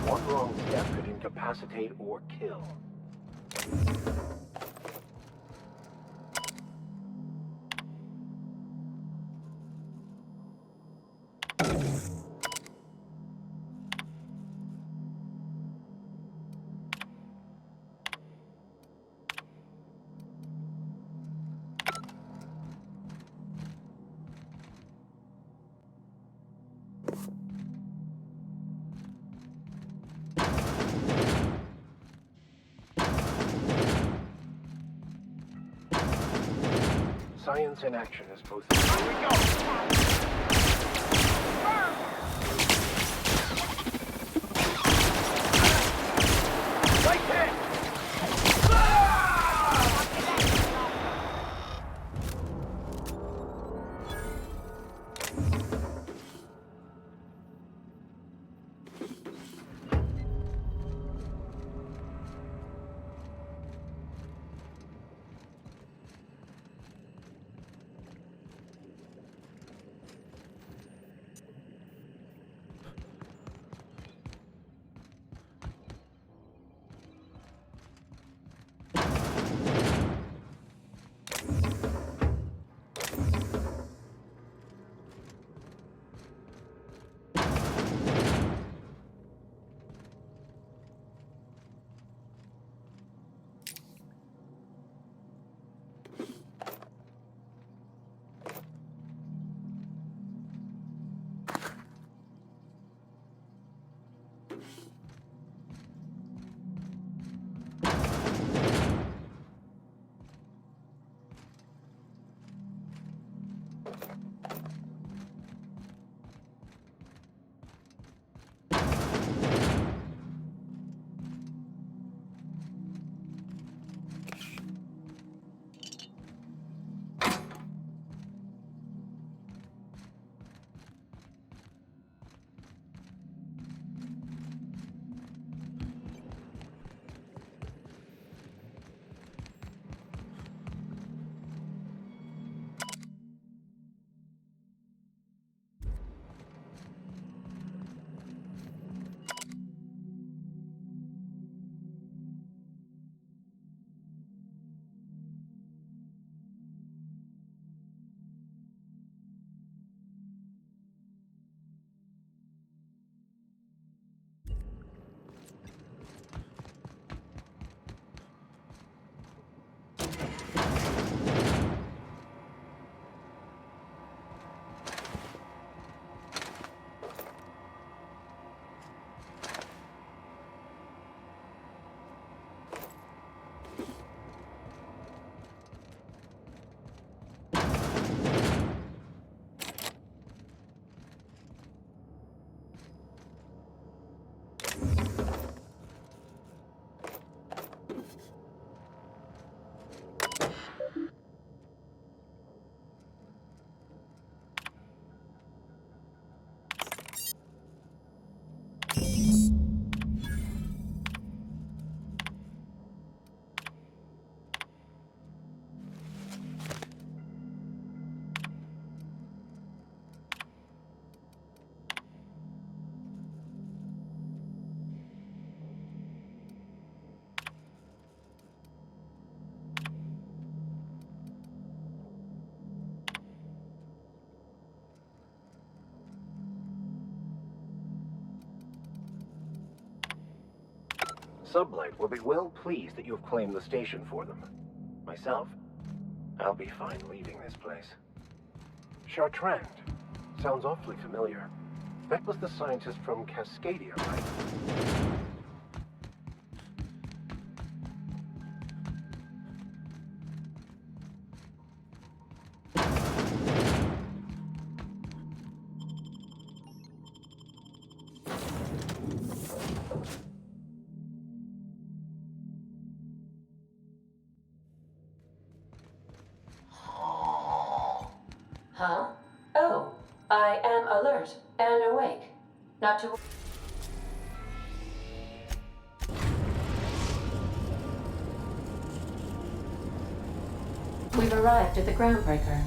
One wrong step could incapacitate or kill. Science in action is both... Right there! Sublight will be well pleased that you have claimed the station for them. Myself, I'll be fine leaving this place. Chartrand. Sounds awfully familiar. That was the scientist from Cascadia, right? Huh? Oh, I am alert and awake. Not to... We've arrived at the groundbreaker.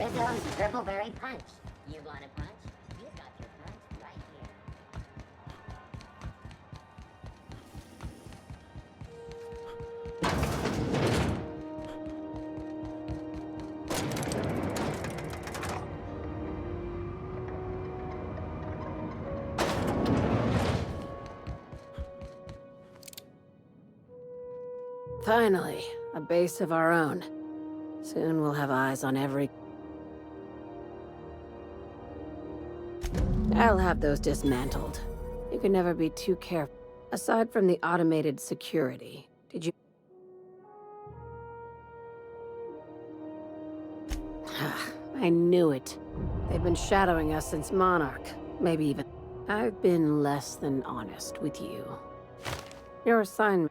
Rizzo's Purpleberry Punch. You want a punch? You've got your punch right here. Finally, a base of our own. Soon we'll have eyes on every... I'll have those dismantled. You can never be too careful. Aside from the automated security, did you... I knew it. They've been shadowing us since Monarch. Maybe even... I've been less than honest with you. Your assignment...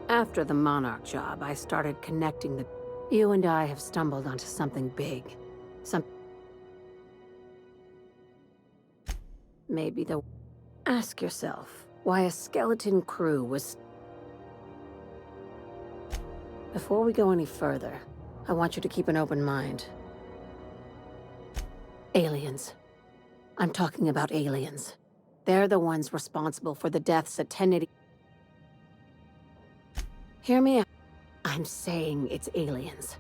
After the Monarch job, I started connecting the... You and I have stumbled onto something big. Maybe the... Ask yourself why a skeleton crew was... Before we go any further, I want you to keep an open mind. Aliens. I'm talking about aliens. They're the ones responsible for the deaths at 1080... Hear me out. I'm saying it's aliens.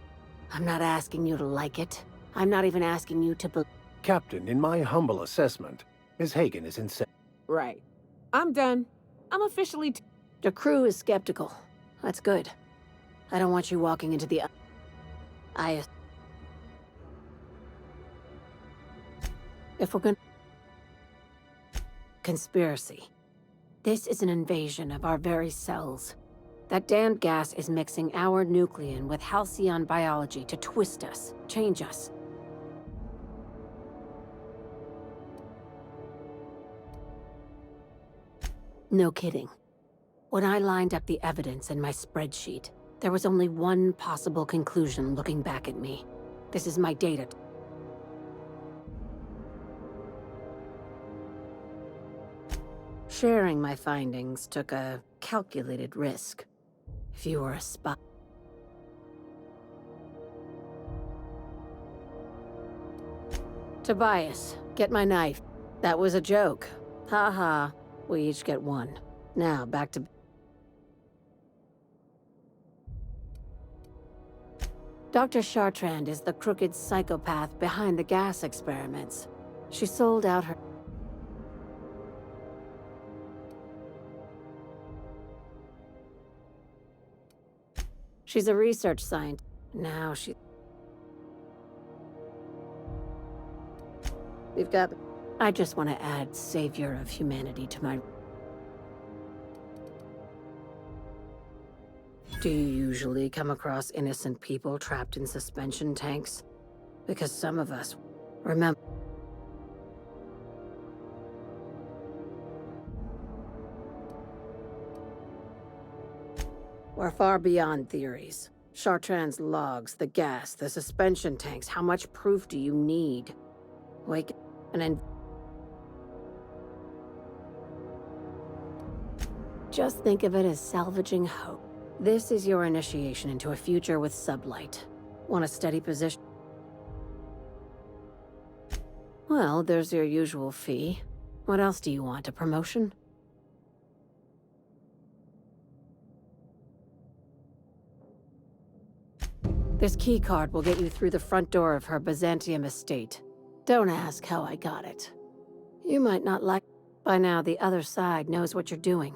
I'm not asking you to like it. I'm not even asking you to Captain, in my humble assessment, Ms. Hagen is insane. Right. I'm done. I'm officially... The crew is skeptical. That's good. I don't want you walking into the... If we're gonna... Conspiracy. This is an invasion of our very cells. That damned gas is mixing our nucleon with halcyon biology to twist us, change us. No kidding. When I lined up the evidence in my spreadsheet, there was only one possible conclusion looking back at me. This is my data. Sharing my findings took a calculated risk. If you were a spy... Tobias, get my knife. That was a joke. Ha. We each get one. Now, back to... Dr. Chartrand is the crooked psychopath behind the gas experiments. She sold out her... She's a research scientist. Now she... We've got... I just want to add savior of humanity to my... Do you usually come across innocent people trapped in suspension tanks? Because some of us... Remember... We're far beyond theories. Chartrand's logs, the gas, the suspension tanks, how much proof do you need? Wake and then... Just think of it as salvaging hope. This is your initiation into a future with sublight. Want a steady position? Well, there's your usual fee. What else do you want? A promotion? This keycard will get you through the front door of her Byzantium estate. Don't ask how I got it. You might not like... By now, the other side knows what you're doing.